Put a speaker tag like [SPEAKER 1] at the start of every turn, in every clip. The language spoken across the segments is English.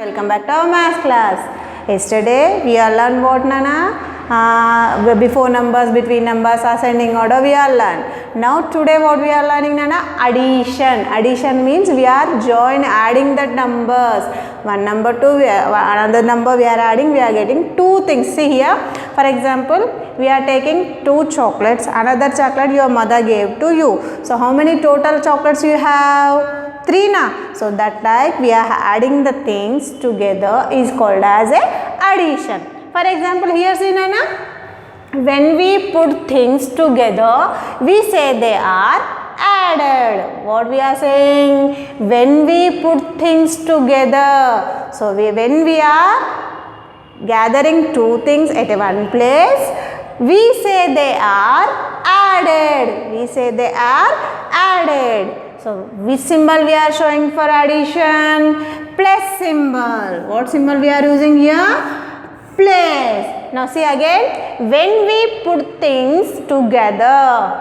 [SPEAKER 1] Welcome back to our math class. Yesterday we are learned what, Nana? Before numbers, between numbers, ascending order we are learned. Now today what we are learning, Nana? Addition. Addition means we are adding the numbers. One number to another number we are adding, we are getting two things. See here, for example, we are taking two chocolates. Another chocolate your mother gave to you. So how many total chocolates you have? 3 na. So that like we are adding the things together is called as a addition. For example, here see, Nana, when we put things together, we say they are added. What we are saying? When we put things together. So when we are gathering two things at one place, we say they are added. We say they are added. So which symbol we are showing for addition? Plus symbol. What symbol we are using here? Plus. Now see again, when we put things together,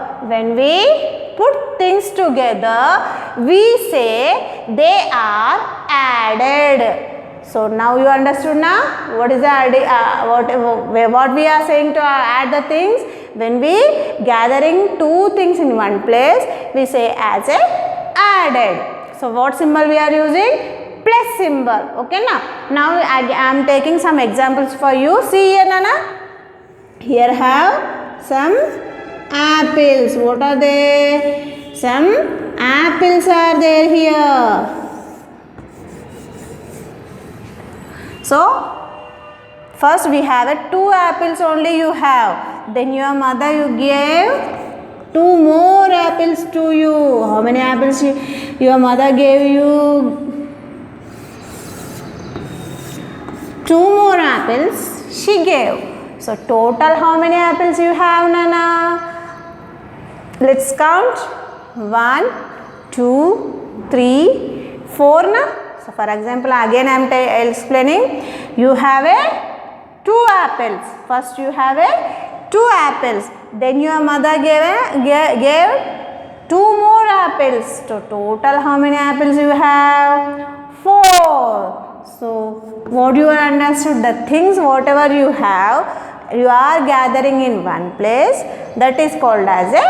[SPEAKER 1] we say they are added. So now you understood now what is the what we are saying to add the things? When we gathering two things in one place, we say as a added. So what symbol we are using? Plus symbol. Okay now I am taking some examples for you. See here, Nana. Here have some apples. What are they? Some apples are there here. So first we have a 2 apples only you have. Then your mother you gave 2 more apples to you. How many apples your mother gave you? 2 more apples she gave. So total how many apples you have, Nana? Let's count. 1, 2, 3, 4 na. So for example, again I am explaining. You have a 2 apples. First you have a 2 apples. Then your mother gave 2 more apples. So total how many apples you have? 4. So what you are understood? The things whatever you have, you are gathering in one place. That is called as a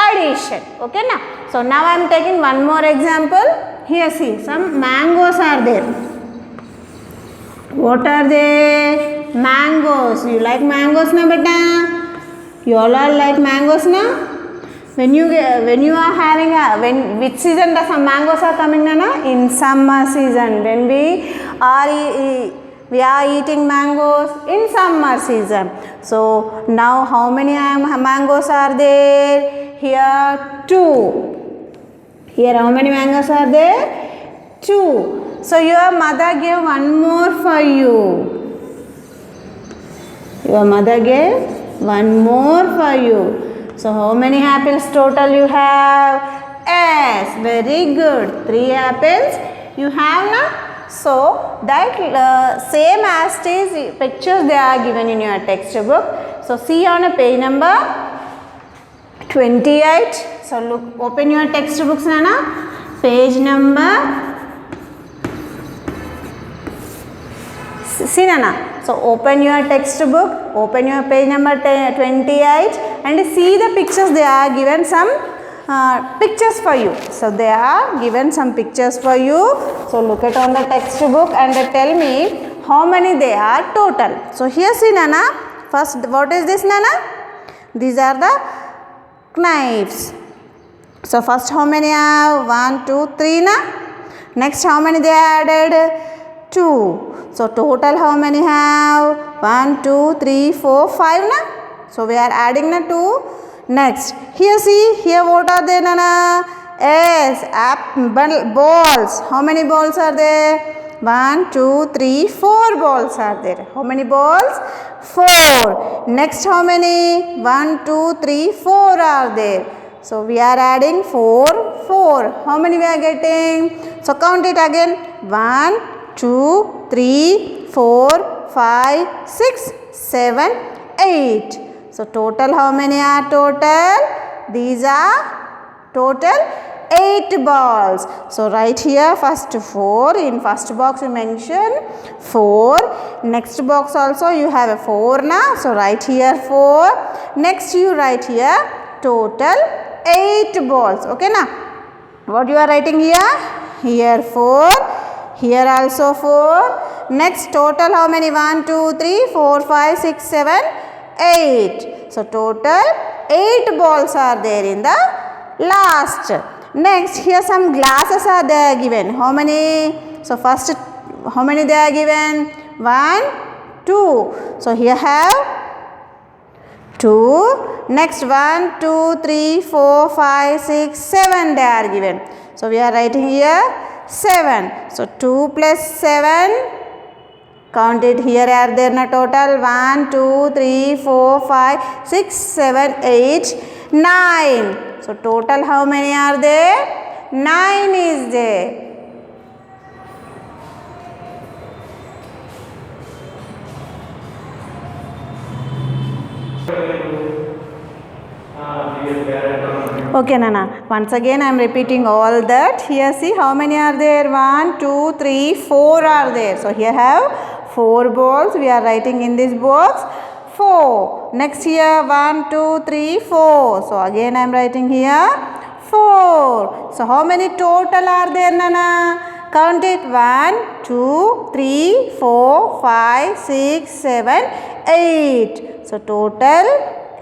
[SPEAKER 1] addition. Okay now. So now I am taking one more example. Here see, some mangoes are there. What are they? Mangoes. You like mangoes na beta? You all are like mangoes na? When you are having which season the some mangoes are coming, na? In summer season. When we are eating mangoes in summer season. So now how many mangoes are there? Here 2. Here how many mangoes are there? 2. So your mother gave one more for you. Your mother gave one more for you. So how many apples total you have? Yes, very good. 3 apples you have now. So that same as these pictures they are given in your textbook. So see on a page number 28. So look, open your textbooks, Nana. Page number. See, Nana. So open your textbook. Open your page number 28 and see the pictures. They are given some pictures for you. So they are given some pictures for you. So look at on the textbook and tell me how many they are total. So here see, Nana. First, what is this, Nana? These are the knives. So first how many are? 1, 2, 3 na? Next how many they added? 2. So total how many have? 1, 2, 3, 4, 5 na? So we are adding the 2. Next here see, here what are they, Nana? Yes, balls. How many balls are there? 1, 2, 3, 4 balls are there. How many balls? 4. Next how many? 1, 2, 3, 4 are there. So we are adding 4. How many we are getting? So count it again. 1, 2, 3, 4, 5, 6, 7, 8. So total how many are total? These are total 8 balls. So write here first 4. In first box you mention 4. Next box also you have a 4 now. So write here 4. Next you write here total 8 balls. Okay now. What you are writing here? Here 4. Here also 4. Next total how many? 1, 2, 3, 4, 5, 6, 7, 8. So total 8 balls are there in the last. Next here some glasses are there given. How many? So first how many they are given? 1, 2. So here have 2. Next 1, 2, 3, 4, 5, 6, 7 they are given. So we are writing here 7. So 2 plus 7. Count it here are there na total 1, 2, 3, 4, 5, 6, 7, 8, 9. So total how many are there? 9 is there. Okay Nana, once again I am repeating all that. Here see how many are there? 1, 2, 3, 4 are there. So here have 4 balls. We are writing in this box 4. Next here 1, 2, 3, 4. So again I am writing here 4. So how many total are there Nana? Count it 1, 2, 3, 4, 5, 6, 7, 8. So total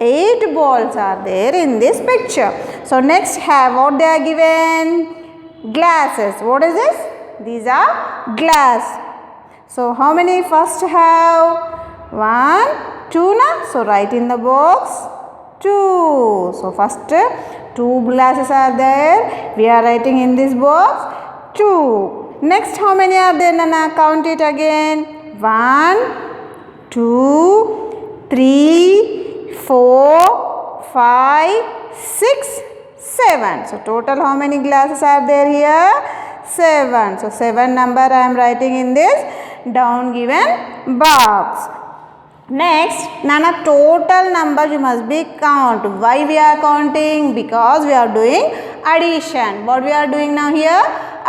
[SPEAKER 1] 8 balls are there in this picture. So next have what they are given? Glasses. What is this? These are glass. So how many first have? 1, 2 na? So write in the box 2. So first 2 glasses are there. We are writing in this box 2. Next how many are there Nana? Count it again. 1, 2, 3, 4, 5, 6, 7. So total how many glasses are there here? 7. So 7 number I am writing in this down given box. Next, Nana, total number you must be count. Why we are counting? Because we are doing addition. What we are doing now here?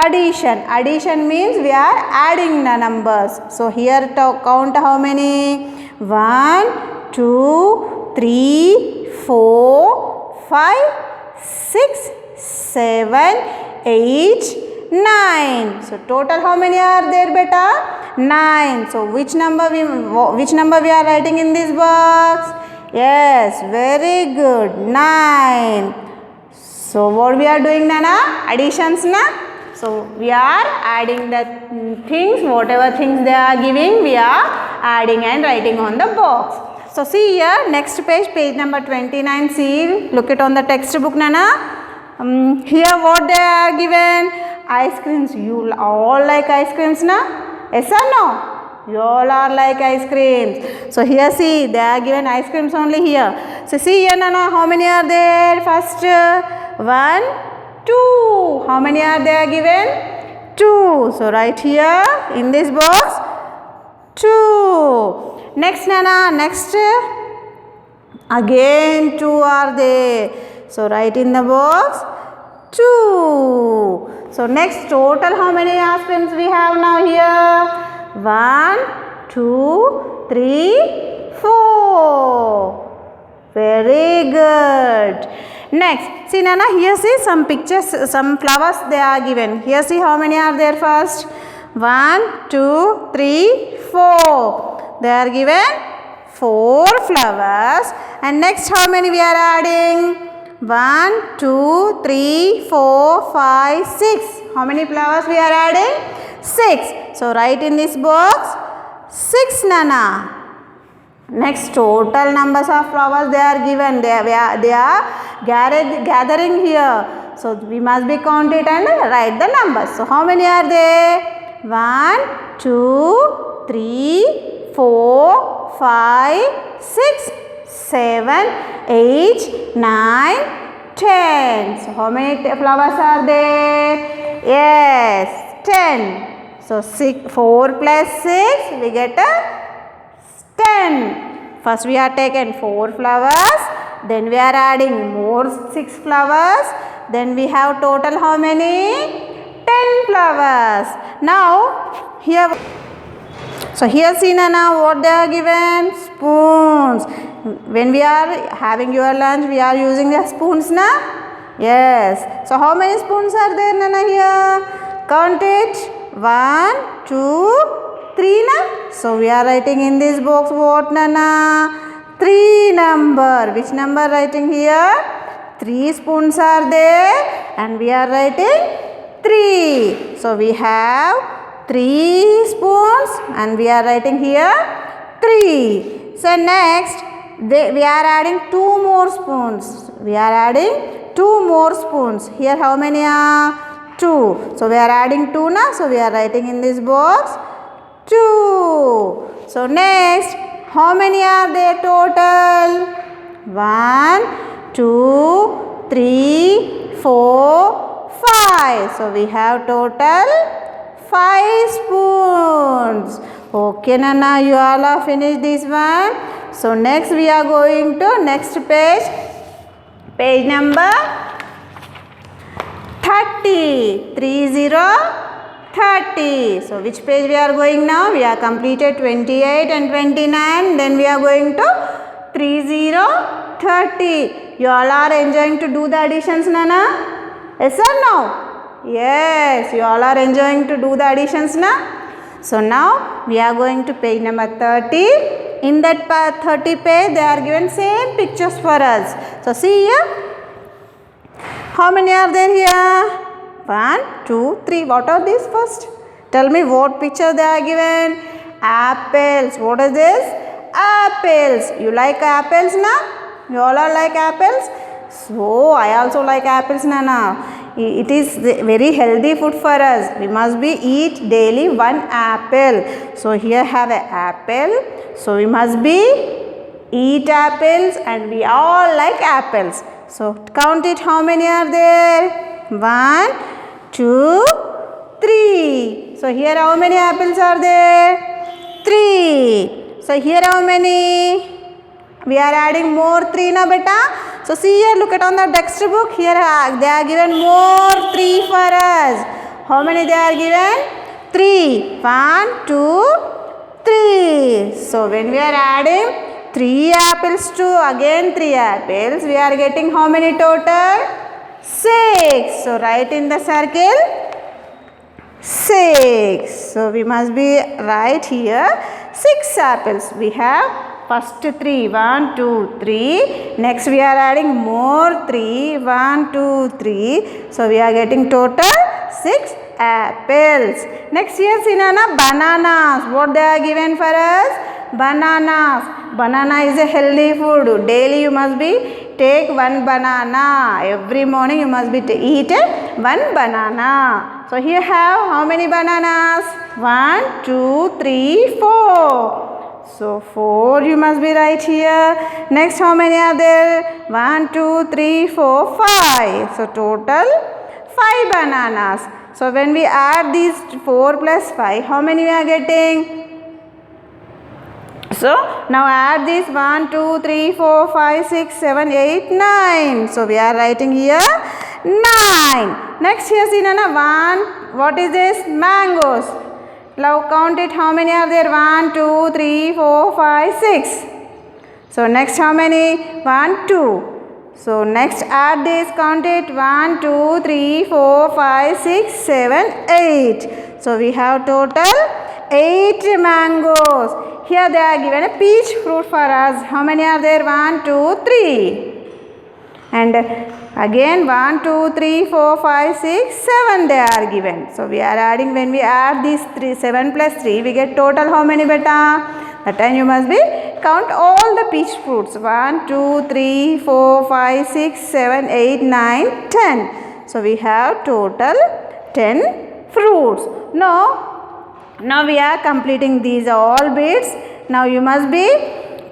[SPEAKER 1] Addition. Addition means we are adding the numbers. So here count how many? 1, 2, 3, 4, 5, 6, 7, 8, 9. So total how many are there beta? 9. So which number we are writing in this box? Yes, very good. 9. So what we are doing Nana? Additions na? So we are adding the things, whatever things they are giving, we are adding and writing on the box. So see here, next page, page number 29. See, look it on the textbook Nana. Here what they are given? Ice creams. You all like ice creams na? Yes or no? You all are like ice creams. So here see, they are given ice creams only here. So see here Nana, how many are there? First 1, 2. How many are there given? 2. So write here in this box 2. Next Nana, next again 2 are there. So write in the box 2. So next total how many ice creams we have now here? 1, 2, 3, 4. Very good. Next, see Nana, here see some pictures, some flowers they are given. Here see how many are there first? 1, 2, 3, 4. They are given 4 flowers. And next how many we are adding? 1, 2, 3, 4, 5, 6. How many flowers we are adding? 6. So write in this box 6 Nana. Next total numbers of flowers they are given. They are gathering here. So we must be count it and write the numbers. So how many are there? 1, 2, 3, 4, 5, 6, 7, 8, 9, 10. So how many flowers are there? Yes, 10. So 4 plus 6 we get a 10. First we have taken 4 flowers. then we are adding more 6 flowers, then we have total how many? 10 flowers. Now here, so here see Nana, what they are given? Spoons. When we are having your lunch, we are using the spoons, na? Yes. So how many spoons are there, Nana, here? Count it. 1, 2, 3, na? So we are writing in this box what, Nana? 3 number. Which number writing here? 3 spoons are there and we are writing 3. So we have 3 spoons and we are writing here 3. So next we are adding 2 more spoons. We are adding 2 more spoons. Here how many are? 2. So we are adding 2 now. So we are writing in this box 2. So next, how many are there total? 1, 2, 3, 4, 5. So we have total 5 spoons. Okay, Nana, you all have finished this one. So next we are going to next page. Page number 30. 30. So which page we are going now? We are completed 28 and 29. Then we are going to 30. You all are enjoying to do the additions, Nana? Yes or no? Yes, you all are enjoying to do the additions, na? So now we are going to page number 30. In that 30 page, they are given same pictures for us. So see here. How many are there here? 1, 2, 3. What are these first? Tell me what picture they are given. Apples. What is this? Apples. You like apples, na? You all are like apples? So I also like apples, Nana. It is very healthy food for us. We must be eat daily 1 apple. So here have an apple. So we must be eat apples and we all like apples. So count it, how many are there? 1, 2, 3. So here how many apples are there? 3. So here how many? We are adding more 3 na beta. So see here, look at on the textbook. Here they are given more 3 for us. How many they are given? 3. 1, 2, 3. So when we are adding 3 apples to again 3 apples, we are getting how many total? 6. So write in the circle 6. So we must be right here 6 apples. We have first 3, 1, 2, 3. Next we are adding more 3, 1, 2, 3. So we are getting total 6 apples. Next here, see Nana, bananas. What they are given for us? Bananas. Banana is a healthy food. Daily you must be take 1 banana. Every morning you must be eat 1 banana. So here have how many bananas? 1, 2, 3, 4. So 4 you must be right here. Next how many are there? 1, 2, 3, 4, 5. So total 5 bananas. So when we add these 4 plus 5, how many we are getting? So now add this 1, 2, 3, 4, 5, 6, 7, 8, 9. So we are writing here 9. Next here see Nana, 1. What is this? Mangoes. Now count it, how many are there? 1, 2, 3, 4, 5, 6. So next how many? 1, 2. So next add this, count it, 1, 2, 3, 4, 5, 6, 7, 8. So we have total 8 mangoes. Here they are given a peach fruit for us. How many are there? 1, 2, 3. And again 1, 2, 3, 4, 5, 6, 7 they are given. So we are adding, when we add these 7 plus 3, we get total how many beta? That time you must be count all the peach fruits. 1, 2, 3, 4, 5, 6, 7, 8, 9, 10. So we have total 10 fruits. Now we are completing these all bits. Now you must be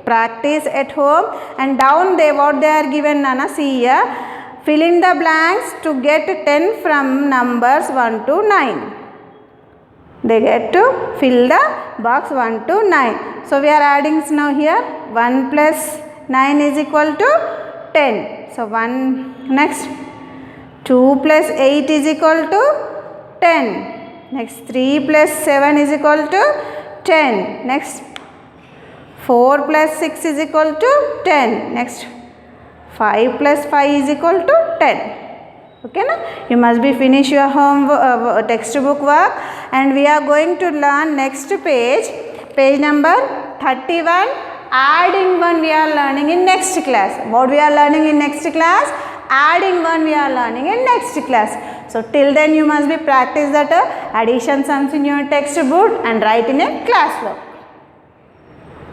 [SPEAKER 1] practice at home, and down there what they are given, Nana, see here. Fill in the blanks to get 10 from numbers 1 to 9. They get to fill the box 1 to 9. So we are adding now here 1 plus 9 is equal to 10. So 1, next 2 plus 8 is equal to 10. Next 3 plus 7 is equal to 10. Next 4 plus 6 is equal to 10. Next 5 plus 5 is equal to 10. Okay, na? You must be finish your homework, textbook work, and we are going to learn next page, page number 31. Adding one we are learning in next class. What we are learning in next class? Adding one we are learning in next class. So till then you must be practice that addition sums in your textbook and write in a class log.